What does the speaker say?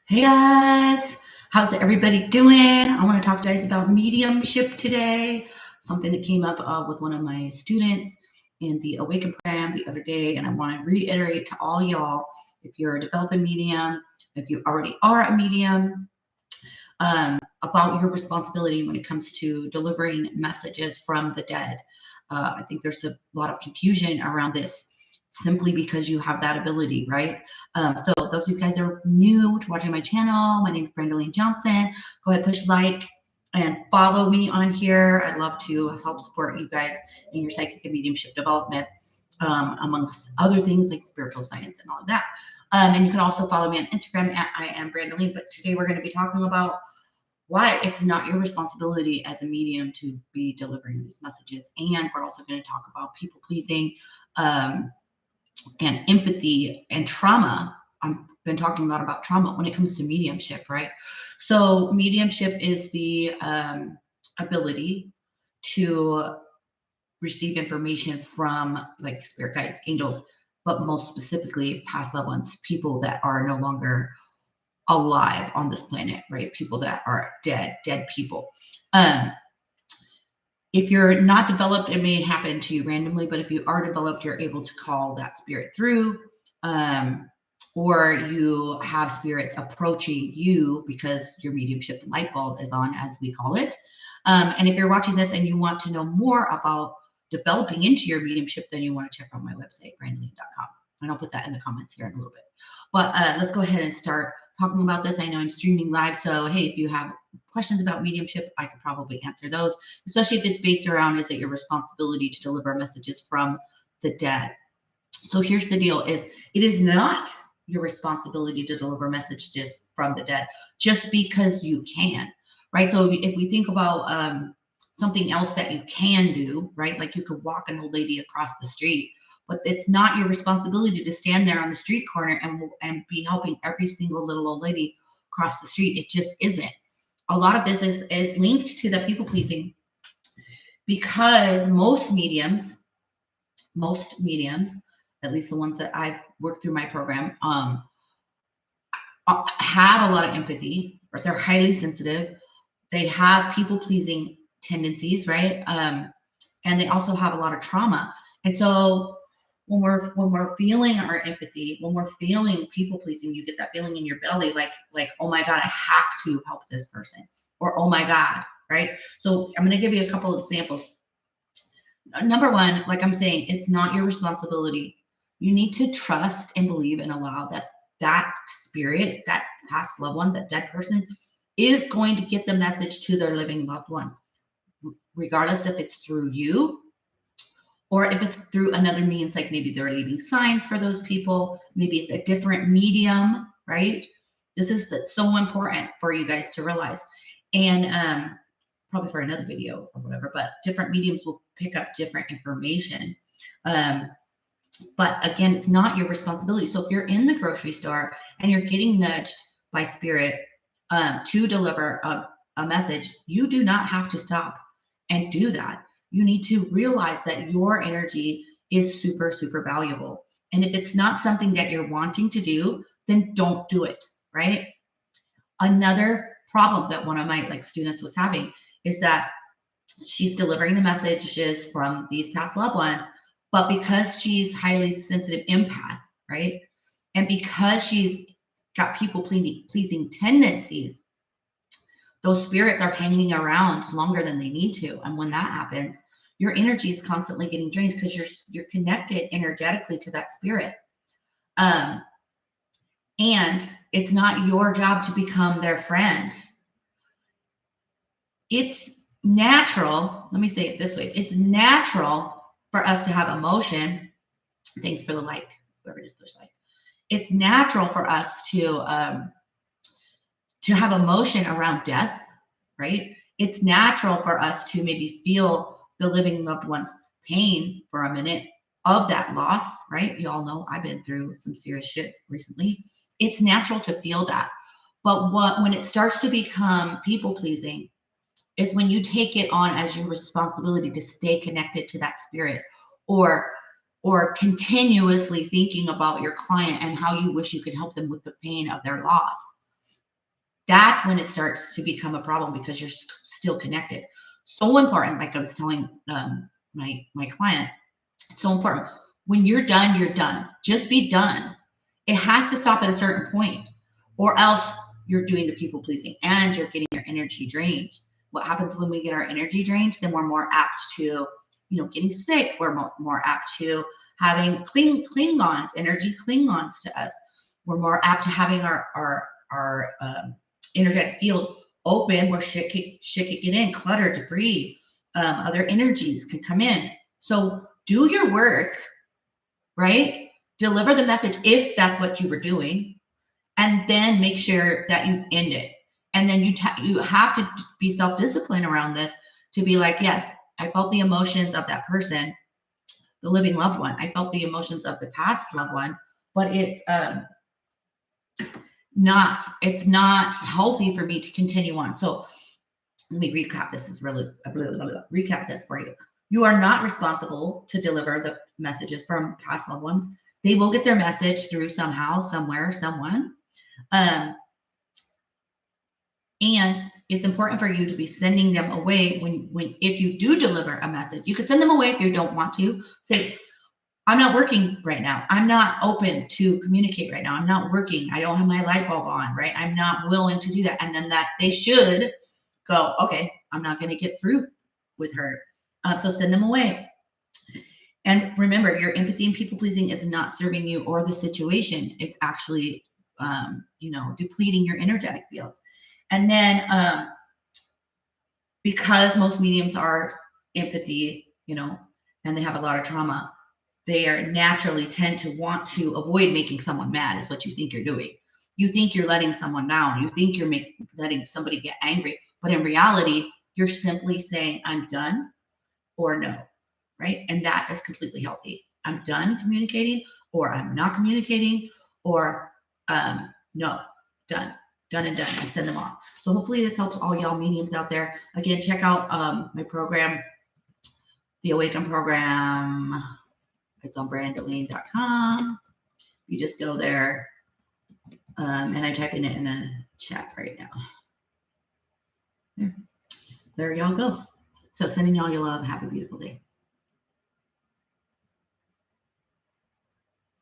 Hey guys, how's everybody doing? I want to talk to you guys about mediumship today, something that came up with one of my students in the Awaken program the other day. And I want to reiterate to all y'all, if you're a developing medium, if you already are a medium, about your responsibility when it comes to delivering messages from the dead. I think there's a lot of confusion around this simply because you have that ability, right? So those of you guys that are new to watching my channel, my name is Brandalene Johnson. Go ahead, push like and follow me on here. I'd love to help support you guys in your psychic and mediumship development, amongst other things like spiritual science and all of that. And you can also follow me on Instagram at I am Brandalene. But today we're going to be talking about why it's not your responsibility as a medium to be delivering these messages. And we're also going to talk about people pleasing, and empathy and trauma. I've been talking a lot about trauma when it comes to mediumship, right? So mediumship is the ability to receive information from like spirit guides, angels, but most specifically past loved ones, people that are no longer alive on this planet, right? People that are dead people. Um, if you're not developed, it may happen to you randomly, but if you are developed, you're able to call that spirit through, or you have spirits approaching you because your mediumship light bulb is on, as we call it. And if you're watching this and you want to know more about developing into your mediumship, then you want to check out my website, brandalene.com. And I'll put that in the comments here in a little bit. But let's go ahead and start talking about this. I know I'm streaming live, so hey, if you have questions about mediumship, I could probably answer those, especially if it's based around, is it your responsibility to deliver messages from the dead? So here's the deal, is it is not your responsibility to deliver messages from the dead just because you can, right? So if we think about something else that you can do, right? Like you could walk an old lady across the street, but it's not your responsibility to stand there on the street corner and be helping every single little old lady cross the street. It just isn't. A lot of this is linked to the people pleasing, because most mediums, at least the ones that I've worked through my program, have a lot of empathy, or they're highly sensitive. They have people pleasing tendencies, right? And they also have a lot of trauma. And so when we're feeling our empathy, when we're feeling people pleasing, you get that feeling in your belly, like, oh my God, I have to help this person, or oh my God, right? So I'm going to give you a couple of examples. Number one, like I'm saying, it's not your responsibility. You need to trust and believe and allow that spirit, that past loved one, that dead person, is going to get the message to their living loved one, regardless if it's through you or if it's through another means, like maybe they're leaving signs for those people, maybe it's a different medium, right? This is so important for you guys to realize. And probably for another video or whatever, but different mediums will pick up different information. But again, it's not your responsibility. So if you're in the grocery store and you're getting nudged by spirit to deliver a message, you do not have to stop and do that. You need to realize that your energy is super, super valuable. And if it's not something that you're wanting to do, then don't do it, right? Another problem that one of my students was having is that she's delivering the messages from these past loved ones, but because she's highly sensitive empath, right? And because she's got people pleasing tendencies, those spirits are hanging around longer than they need to. And when that happens, your energy is constantly getting drained because you're connected energetically to that spirit. And it's not your job to become their friend. It's natural, let me say it this way, it's natural for us to have emotion. Thanks for the like, whoever just pushed like. It's natural for us to have emotion around death, right? It's natural for us to maybe feel the living loved one's pain for a minute of that loss, right? You all know I've been through some serious shit recently. It's natural to feel that. But when it starts to become people pleasing, is when you take it on as your responsibility to stay connected to that spirit, or continuously thinking about your client and how you wish you could help them with the pain of their loss. that's when it starts to become a problem because you're still connected. So important, like I was telling my client, so important. When you're done, you're done. Just be done. It has to stop at a certain point, or else you're doing the people pleasing and you're getting your energy drained. What happens when we get our energy drained? Then we're more apt to, getting sick. We're more apt to having Klingons, energy Klingons to us. We're more apt to having our energetic field open where shit can get in, clutter, debris, other energies can come in. So do your work, right? Deliver the message if that's what you were doing, and then make sure that you end it. And then you have to be self-disciplined around this to be like, yes, I felt the emotions of that person, the living loved one. I felt the emotions of the past loved one, but it's not healthy for me to continue on. So let me recap. This is really recap this for you. You are not responsible to deliver the messages from past loved ones. They will get their message through somehow, somewhere, someone. And it's important for you to be sending them away when if you do deliver a message. You can send them away if you don't want to. Say, I'm not working right now. I'm not open to communicate right now. I'm not working. I don't have my light bulb on, right? I'm not willing to do that. And then that they should go, okay, I'm not going to get through with her. So send them away. And remember, your empathy and people pleasing is not serving you or the situation. It's actually, depleting your energetic field. And then because most mediums are empathy, and they have a lot of trauma, they are naturally tend to want to avoid making someone mad is what you think you're doing. You think you're letting someone down. You think you're letting somebody get angry. But in reality, you're simply saying, I'm done or no, right? And that is completely healthy. I'm done communicating, or I'm not communicating, or no, done and done, and send them off. So hopefully this helps all y'all mediums out there. Again, check out my program, the Awaken program. It's on brandoline.com. You just go there, and I'm typing it in the chat right now. There y'all go. So sending y'all your love. Have a beautiful day.